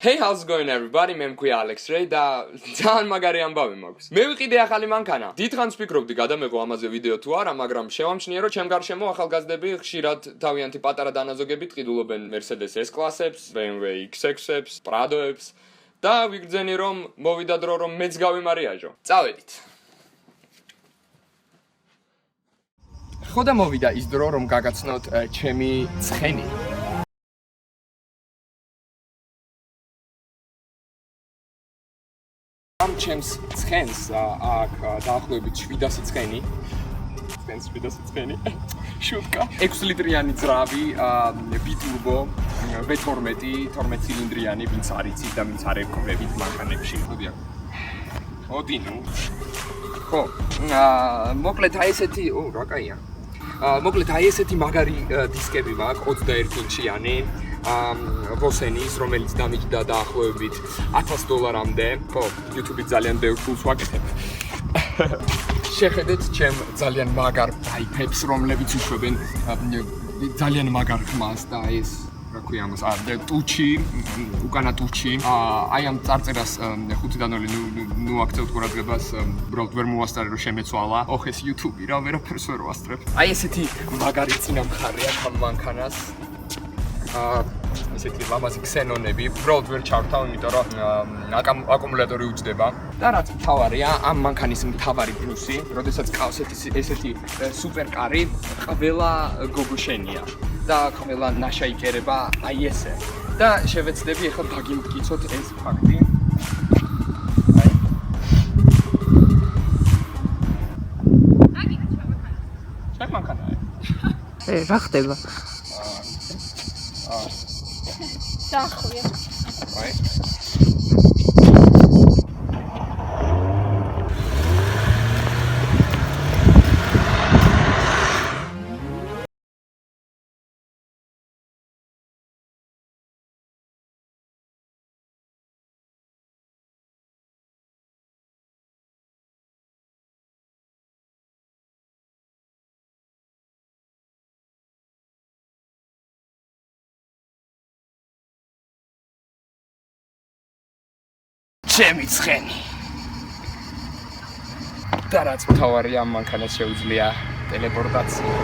Hey, how's it going everybody? მე მქვია Alex Ray და ძალიან მაგარი ამბავი მაქვს. მე ვიყიდე ახალი მანქანა. დიდხანს ვფიქრობდი გადამეღო ამაზე ვიდეო თუ არა, მაგრამ შევამჩნიე რომ ჩემ გარშემო ახალგაზრდები ხშირად თავიანთი პატარა დანაზოგებით ყიდულობენ Mercedes S-კლასებს, BMW X6-ებს, Prado-ებს და ვიგრძენი რომ მოვიდა დრო რომ მეც გავიმარიაჟო. წავედით. ხო და მოვიდა ის დრო რომ გაგაცნოთ ჩემი ცხენი. ჩემს ცხენს აქ დაახლოებით 700 ცხენი. ცხენს 700 ცხენი. შუტკა. 6 ლიტრიანი ძრავი, ბიტურბო, V12, 12 ცილინდრიანი, ვინც არიცით და ვინც არ ეკვრებით მანქანებში. ხოდია. ოდინო. ხო, მოკლედ აი ესეთი, რა კაია. მოკლედ აი ესეთი მაგარი დისკები მაქვს 21 ინჩიანი. Vosenis, რომელიც დამიჯდა დაახლოებით $1000-მდე. ხო, YouTube-ით ძალიან ბევრ ფულს ვაკეთებ. შეხედეთ ჩემ ძალიან მაგარ ბაიქებს, რომლებიც უშვებენ ძალიან მაგარ ხმას და ეს რა ქვია ამას, ტუჩი, უკანა ტუჩი. აი ამ წარწერას 5-დან 0 ნუ აქცევთ ყურადღებას, უბრალოდ ვერ მოვასწარე რომ შემეცვალა. ოხ ეს YouTube-ი რა, ვერაფერს ვერ ვასწრებ. აი ესეთი მაგარი წინამხარი აქვს ამ მანქანას. ესეთი ლამაზი ქსენონები, უბრალოდ ვერ ჩავთავ, იმიტომ რომ აკუმულატორი უჯდება. და რაც მთავარია, ამ მანქანის მთავარი პლუსი, როდესაც ყავს ესეთი სუპერკარი, ყველა გოგო შენია და ყველა ნაშა იკერება აი ესე. და შევეცდები ახლა დაგიმტკიცოთ ეს ფაქტი. აი მანქანაა. რა ხდება? დახვია. აი. ჩემი ცხენი. და რაც მთავარია ამ მანქანას შეუძლია ტელეპორტაცია.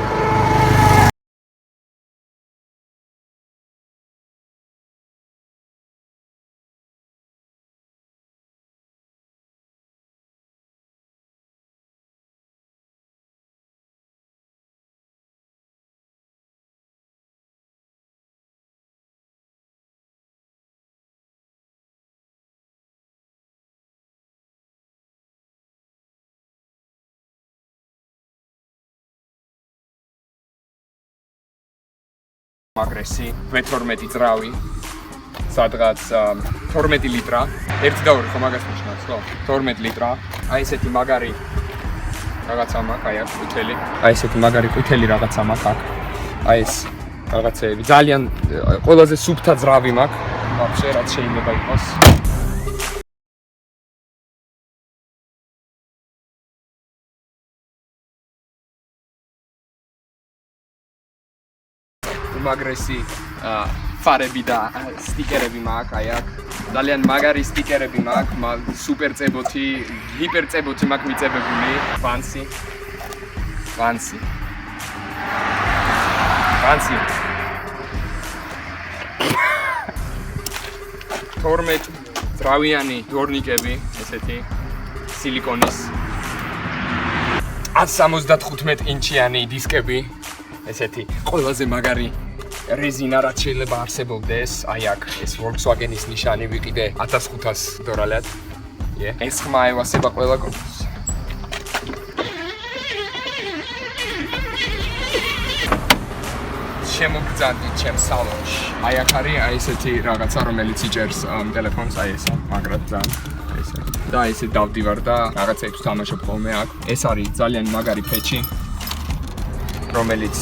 Magresi, V12 ძრავი, სადღაც 12 ლიტრა, 1 ხო მაგას ნიშნავს, ხო? 12 ლიტრა. აი ესეთი მაგარი რაღაცა მაქვს, აი აქ ყვითელი. აი ესეთი მაგარი ყვითელი რაღაცა მაქვს აქ. აი ეს რაღაცეები, ძალიან ყველაზე სუფთა ძრავი მაქვს. ვაფშე რაც შეიძლება იყოს. Magresi ფარები და სტიკერები მაქვს, აი აქ ძალიან მაგარი სტიკერები მაქვს, სუპერ წებოთი, ჰიპერ წებოთი მაქვს მიწებებული, ფანსი. 12 ძრავიანი დორნიკები, ესეთი სილიკონის 175 ინჩიანი დისკები, ესეთი ყველაზე მაგარი რეზინა რაც შეიძლება არსებობდეს, აი აქ ეს Volkswagen-ის ნიშანი ვიყიდე 1500 დოლარად. ეს ხმა ევასება ყველა კონტს. შემოგძანდი ჩემ სალონში. აი აქ არის აი ესეთი რაღაცა, რომელიც იჭერს ტელეფონს, აი ესა, მაგრად ძალიან ესე. და ესე დავდივარ და რაღაცებს თამაშობ ხოლმე აქ. ეს არის ძალიან მაგარი ფეჩი, რომელიც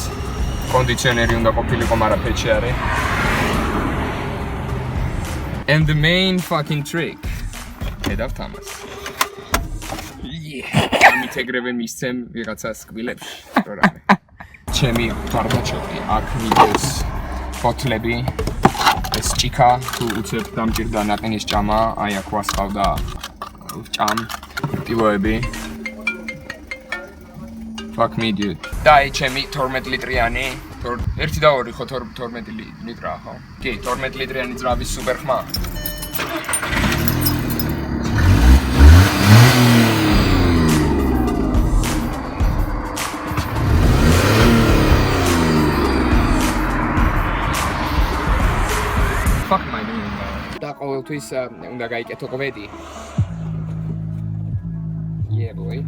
კონდიციონერი უნდა ყოფილიყო, მაგრამ ფეჩი არის. And the main fucking trick. ედავთ ამას. ამითეგრები მისცემ ვიღაცას კბილებში, რო რამე. ჩემი ბარბაჩოკი აქ მიდევს ფოთლები. ეს ჭიქა თუ უცებ დამჭირდა ნაყინის ჭამა, აი აქ ვასხავდა ჭამ ტილოები. Fuck me dude. და აი ჩემი 12 ლიტრიანი, 1 და 2 ხო 12 ლიტრაა ხო? კი, 12 ლიტრიანი ძრავის სუპერ ხმა. Fuck am I doing now? და ყოველთვის უნდა გაიკეთო კვედი. Yeah boy.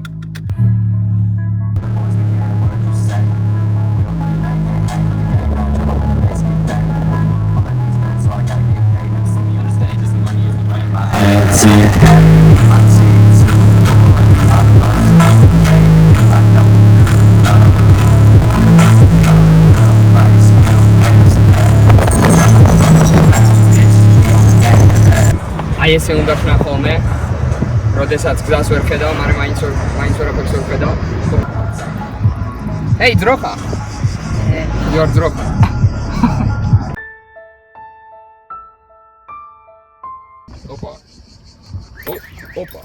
აი ესე უნდა ხნა ხოლმე, როდესაც გზას ვერ ხედავ, მაგრამ მაინც ვერაფერს ვერ ხედავ. Hey, ძროხა. You're ძროხა. Opa.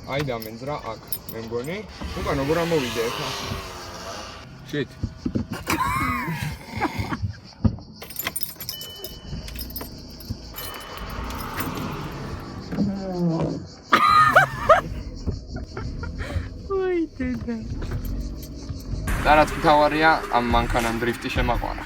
აი დამენძრა აქ, მე მგონი. უკან როგორ ამოვიდე ახლა? Shit. და რაც მთავარია, ამ მანქანამ დრიფტი შემაყვარა.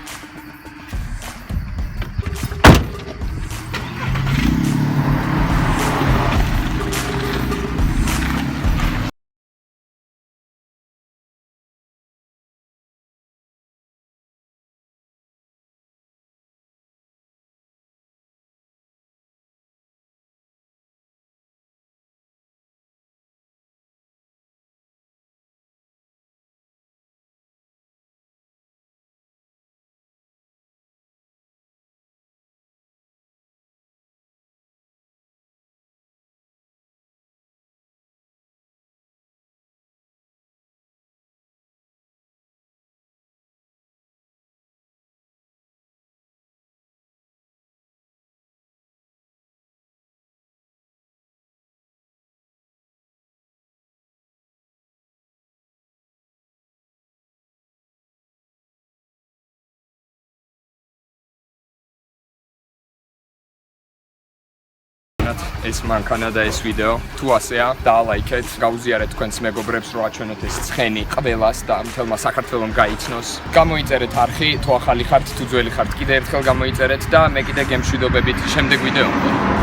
ეს მანქანა და ეს ვიდეო თუ ასეა დაალაიქეთ, გაუზიარეთ თქვენს მეგობრებს რომ აჩვენოთ ეს ცხენი ყველას და მთელმა საქართველომ გაიცნოს. გამოიწერეთ არხი, თუ ახალი ხართ, თუ ძველი ხართ, კიდე ერთხელ გამოიწერეთ და მე კიდე გემშვიდობებით შემდეგ ვიდეომდე.